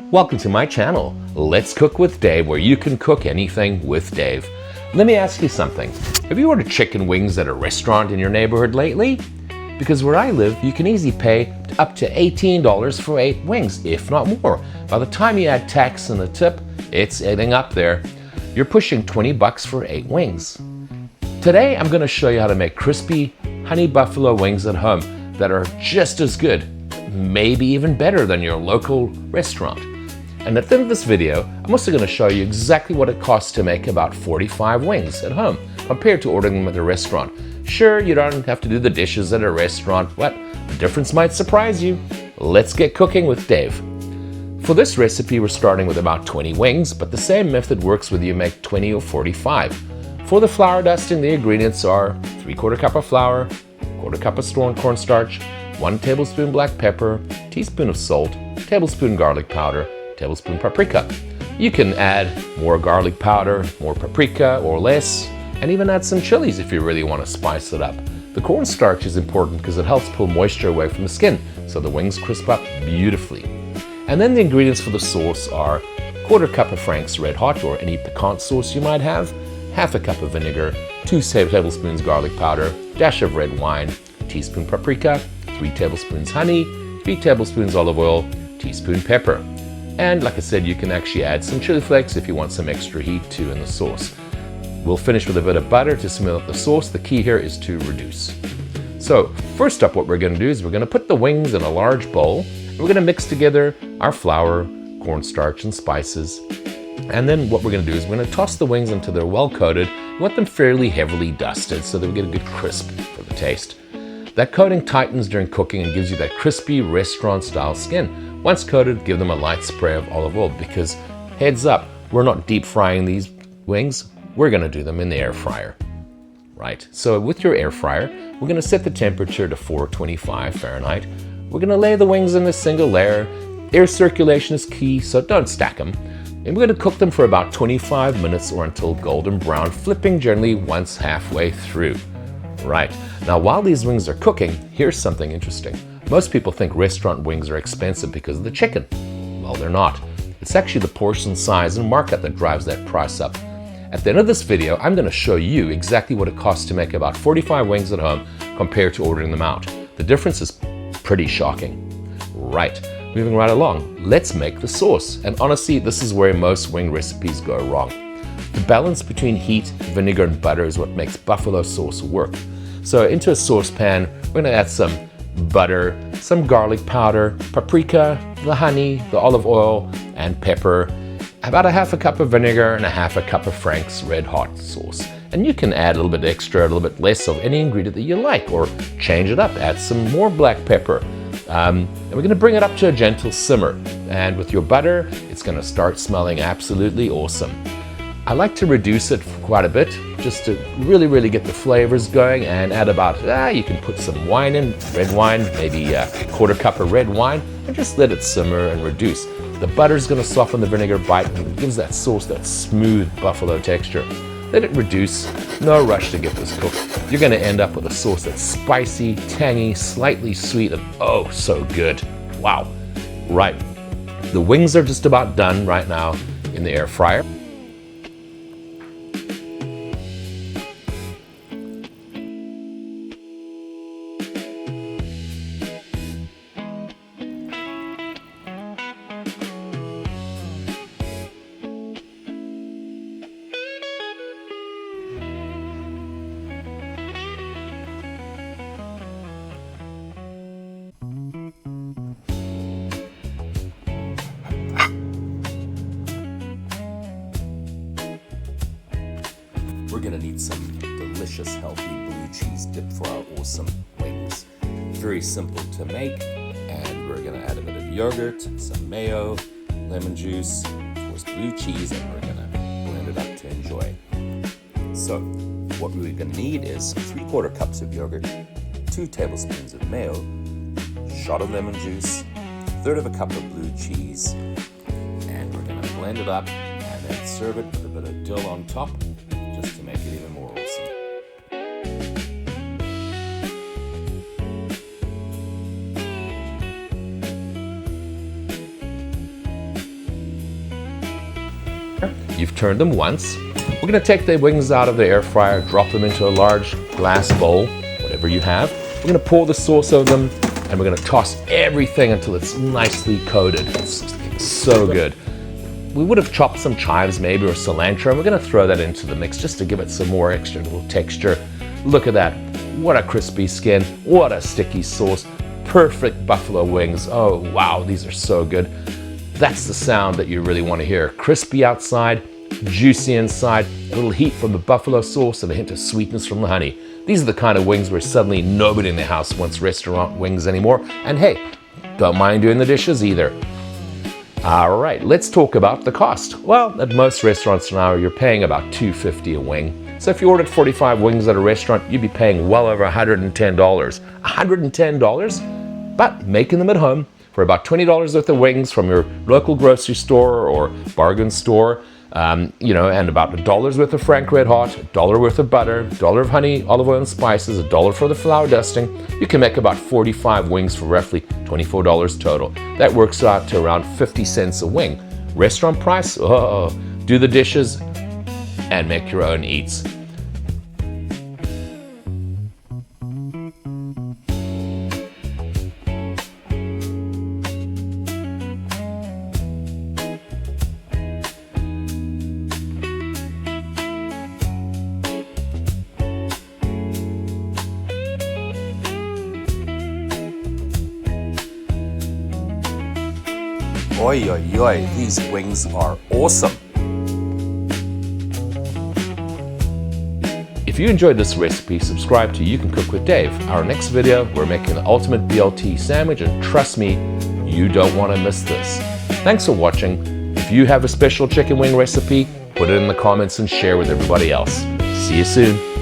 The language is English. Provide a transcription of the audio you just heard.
Welcome to my channel, Let's Cook with Dave, where you can cook anything with Dave. Let me ask you something. Have you ordered chicken wings at a restaurant in your neighborhood lately? Because where I live, you can easily pay up to $18 for 8 wings, if not more. By the time you add tax and a tip, it's adding up there. You're pushing 20 bucks for 8 wings. Today, I'm going to show you how to make crispy honey buffalo wings at home that are just as good, maybe even better than your local restaurant. And at the end of this video, I'm also going to show you exactly what it costs to make about 45 wings at home compared to ordering them at a restaurant. Sure, you don't have to do the dishes at a restaurant, but the difference might surprise you. Let's get cooking with Dave. For this recipe, we're starting with about 20 wings, but the same method works whether you make 20 or 45. For the flour dusting, the ingredients are 3/4 cup of flour, 1/4 cup of cornstarch, 1 tablespoon black pepper, teaspoon of salt, tablespoon garlic powder, tablespoon paprika. You can add more garlic powder, more paprika, or less, and even add some chilies if you really want to spice it up. The cornstarch is important because it helps pull moisture away from the skin, so the wings crisp up beautifully. And then the ingredients for the sauce are 1/4 cup of Frank's Red Hot, or any piquant sauce you might have, 1/2 cup of vinegar, 2 tablespoons garlic powder, dash of red wine, teaspoon paprika, 3 tablespoons honey, 3 tablespoons olive oil, teaspoon pepper. And like I said, you can actually add some chili flakes if you want some extra heat too in the sauce. We'll finish with a bit of butter to smooth out the sauce. The key here is to reduce. So first up, what we're going to do is we're going to put the wings in a large bowl. We're going to mix together our flour, cornstarch, and spices. And then what we're going to do is we're going to toss the wings until they're well coated. We want them fairly heavily dusted so that we get a good crisp for the taste. That coating tightens during cooking and gives you that crispy restaurant-style skin. Once coated, give them a light spray of olive oil because, heads up, we're not deep frying these wings. We're going to do them in the air fryer. Right, so with your air fryer, we're going to set the temperature to 425 Fahrenheit. We're going to lay the wings in a single layer. Air circulation is key, so don't stack them. And we're going to cook them for about 25 minutes or until golden brown, flipping gently once halfway through. Right, now while these wings are cooking, here's something interesting. Most people think restaurant wings are expensive because of the chicken. Well, they're not. It's actually the portion size and markup that drives that price up. At the end of this video, I'm going to show you exactly what it costs to make about 45 wings at home compared to ordering them out. The difference is pretty shocking. Right, moving right along, let's make the sauce. And honestly, this is where most wing recipes go wrong. The balance between heat, vinegar, and butter is what makes buffalo sauce work. So into a saucepan, we're going to add some butter, some garlic powder, paprika, the honey, the olive oil, and pepper, about 1/2 cup of vinegar, and 1/2 cup of Frank's Red Hot sauce. And you can add a little bit extra, a little bit less of any ingredient that you like, or change it up, add some more black pepper. And we're going to bring it up to a gentle simmer. And with your butter, it's going to start smelling absolutely awesome. I like to reduce it quite a bit, just to really get the flavors going, and add about, you can put some wine in, red wine, maybe a 1/4 cup of red wine, and just let it simmer and reduce. The butter's gonna soften the vinegar bite and it gives that sauce that smooth buffalo texture. Let it reduce, no rush to get this cooked. You're gonna end up with a sauce that's spicy, tangy, slightly sweet, and oh, so good. Wow. Right, the wings are just about done right now in the air fryer. We're gonna need some delicious, healthy blue cheese dip for our awesome wings. Very simple to make, and we're gonna add a bit of yogurt, some mayo, lemon juice, of course blue cheese, and we're gonna blend it up to enjoy. So what we're gonna need is 3/4 cups of yogurt, 2 tablespoons of mayo, shot of lemon juice, 1/3 cup of blue cheese, and we're gonna blend it up and then serve it with a bit of dill on top, just to make it even more awesome. you've turned them once, we're gonna take the wings out of the air fryer, drop them into a large glass bowl, whatever you have. We're gonna pour the sauce over them, and we're gonna toss everything until it's nicely coated. It's so good. We would have chopped some chives maybe or cilantro, and we're gonna throw that into the mix just to give it some more extra little texture. Look at that. What a crispy skin, what a sticky sauce. Perfect buffalo wings. Oh wow, these are so good. That's the sound that you really want to hear. Crispy outside, juicy inside, a little heat from the buffalo sauce and a hint of sweetness from the honey. These are the kind of wings where suddenly nobody in the house wants restaurant wings anymore. And hey, don't mind doing the dishes either. All right, let's talk about the cost. Well, at most restaurants now, you're paying about $2.50 a wing. So if you ordered 45 wings at a restaurant, you'd be paying well over $110. $110? But making them at home for about $20 worth of wings from your local grocery store or bargain store, you know, and about $1 worth of Frank Red Hot, $1 worth of butter, $1 of honey, olive oil and spices, $1 for the flour dusting, you can make about 45 wings for roughly $24 total. That works out to around 50 cents a wing. Restaurant price? Oh, do the dishes and make your own eats. Oi, oi, oi, these wings are awesome. If you enjoyed this recipe, subscribe to You Can Cook with Dave. Our next video, we're making the ultimate BLT sandwich, and trust me, you don't want to miss this. Thanks for watching. If you have a special chicken wing recipe, put it in the comments and share with everybody else. See you soon.